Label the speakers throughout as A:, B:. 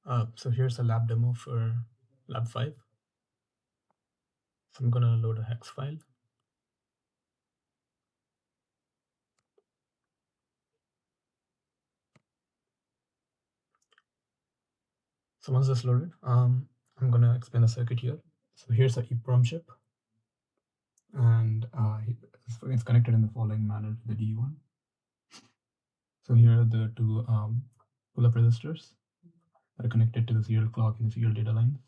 A: So here's a lab demo for lab 5. So I'm going to load a hex file. So once this loaded, I'm going to explain the circuit here. So here's a EEPROM chip, and it's connected in the following manner to the D1. So here are the two pull-up resistors that are connected to the serial clock and serial data lines.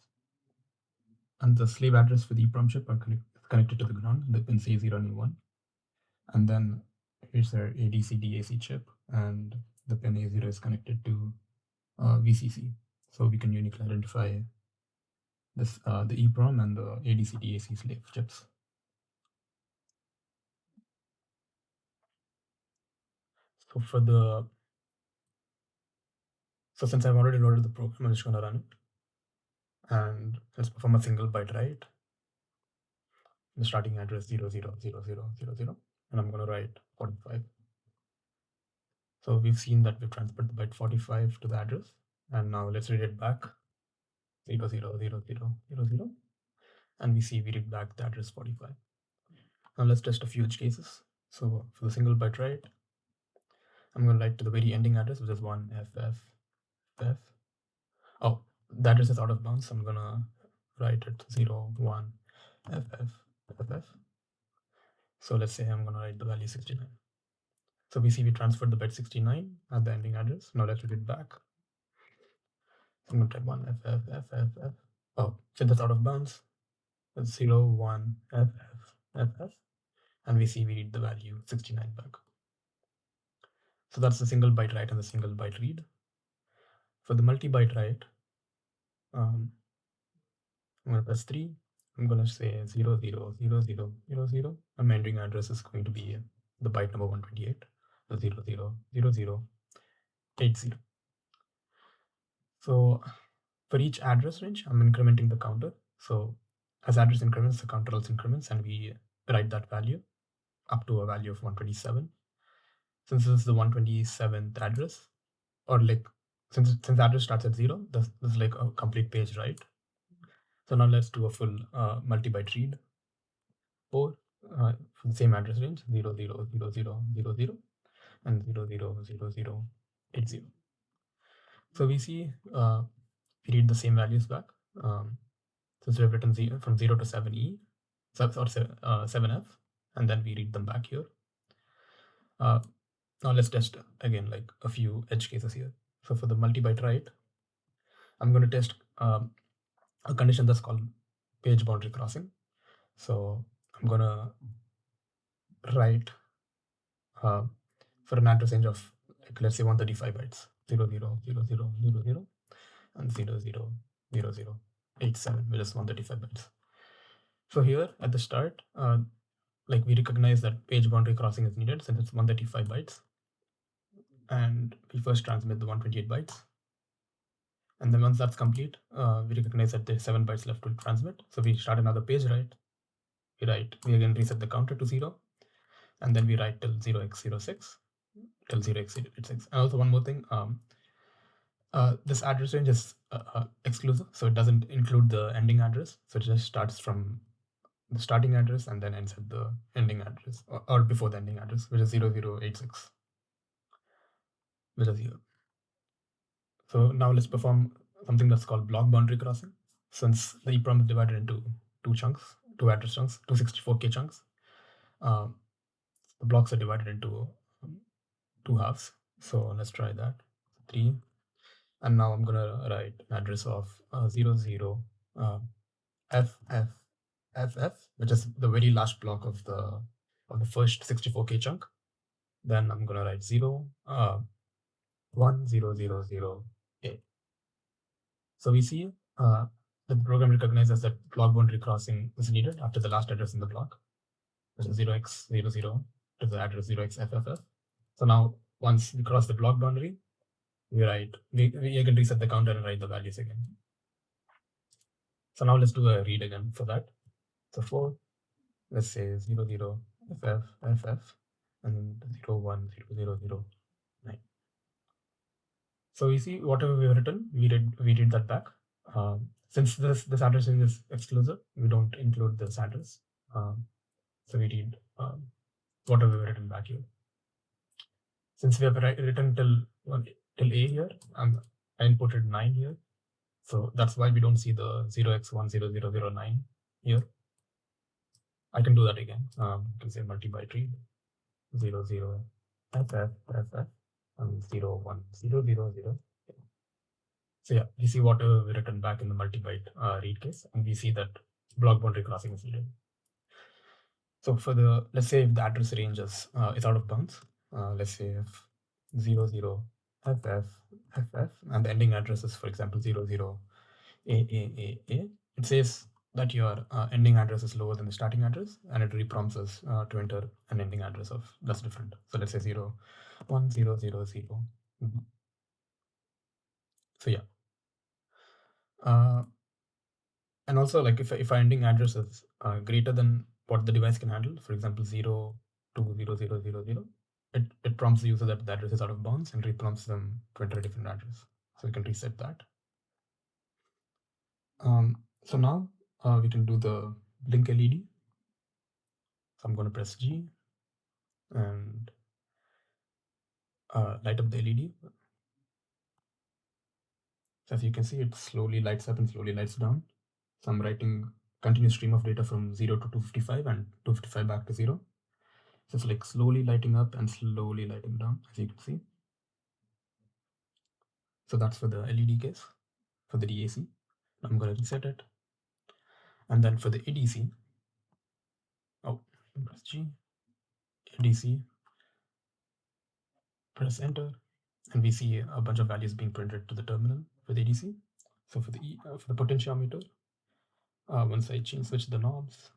A: And the slave address for the EEPROM chip are connected to the ground, the pins A0 and A1. And then here's their ADC DAC chip, and the pin A0 is connected to VCC. So we can uniquely identify this the EEPROM and the ADC DAC slave chips. So since I've already loaded the program, I'm just going to run it. And let's perform a single byte write. The starting address 000000, and I'm going to write 45. So we've seen that we've transferred the byte 45 to the address, and now let's read it back 000000, and we see we read back the address 45. Now let's test a few edge cases. So for the single byte write, I'm going to write to the very ending address, which is 1FFF. Oh, the address is out of bounds, so I'm going to write it 01FFFF. So let's say I'm going to write the value 69. So we see we transferred the byte 69 at the ending address. Now let's read it back. So I'm going to type 1FFFFF. Oh, since that's out of bounds, it's 01FFFF. And we see we read the value 69 back. So that's the single byte write and the single byte read. For the multi-byte write, I'm going to press 3. I'm going to say 000000, and my ending address is going to be the byte number 128, so 000080. So for each address range, I'm incrementing the counter. So as address increments, the counter also increments, and we write that value up to a value of 127. Since this is the 127th address, or like since address starts at 0, this is like a complete page, right? So now let's do a full multi-byte read for the same address range 000000 and 000080. So we see we read the same values back. Since we have written from 0 to 7E or 7F, and then we read them back here. Now let's test again like a few edge cases here. So for the multi-byte write, I'm going to test a condition that's called page boundary crossing. So I'm going to write for an address range of like, let's say 135 bytes, 000000 and 000087, which is 135 bytes. So here at the start, like we recognize that page boundary crossing is needed since it's 135 bytes. And we first transmit the 128 bytes. And then once that's complete, we recognize that there's 7 bytes left to transmit. So we start another page write. We again reset the counter to 0. And then we write till 0x06, till 0x86. And also one more thing, this address range is exclusive. So it doesn't include the ending address. So it just starts from the starting address and then ends at the ending address or before the ending address, which is 0086, which is here. So now let's perform something that's called block boundary crossing. Since the EEPROM is divided into two address chunks, 264K chunks, the blocks are divided into two halves. So let's try that. 3. And now I'm going to write an address of 00FFFF, which is the very last block of the first 64K chunk. Then I'm going to write 010008. So we see the program recognizes that block boundary crossing is needed after the last address in the block, which is 0x00 to the address 0xFFF. So now once we cross the block boundary, we again reset the counter and write the values again. So now let's do a read again for that. So for, let's say 00FFFF and 010009. So we see whatever we have written, we read that back. Since this address string is exclusive, we don't include this address. So we read whatever we have written back here. Since we have written till A here, I inputted 9 here. So that's why we don't see the 0x10009 here. I can do that again. You can say multi-byte read 00 FF and 01000. So yeah, we see what we written back in the multi-byte read case, and we see that block boundary crossing is needed. So for the, let's say if the address range is out of bounds, let's say if 00FF and the ending address is, for example, 00AAAA, it says that your ending address is lower than the starting address, and it reprompts us to enter an ending address of that's different. So let's say 01000. So yeah. And also, like if our ending address is greater than what the device can handle, for example 0200000, it prompts the user that the address is out of bounds and reprompts them to enter a different address. So we can reset that. So now we can do the blink LED. So I'm going to press G and light up the LED. So as you can see, it slowly lights up and slowly lights down. So I'm writing continuous stream of data from 0 to 255 and 255 back to 0. So it's like slowly lighting up and slowly lighting down, as you can see. So that's for the LED case. For the DAC, I'm going to reset it. And then for the ADC, press G, ADC, press enter, and we see a bunch of values being printed to the terminal for the ADC. So for the potentiometer, once I switch the knobs,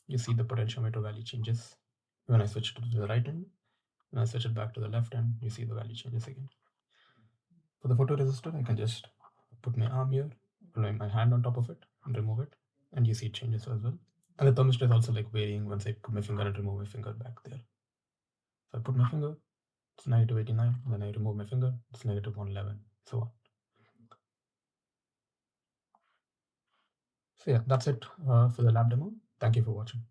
A: you see the potentiometer value changes. When I switch to the right hand, when I switch it back to the left hand, you see the value changes again. For the photoresistor, I can just put my arm here, put my hand on top of it and remove it, and you see it changes as well. And the thermistor is also like varying once I put my finger and remove my finger back there. So I put my finger, it's -89, then I remove my finger, it's -111, so on. So yeah, that's it for the lab demo. Thank you for watching.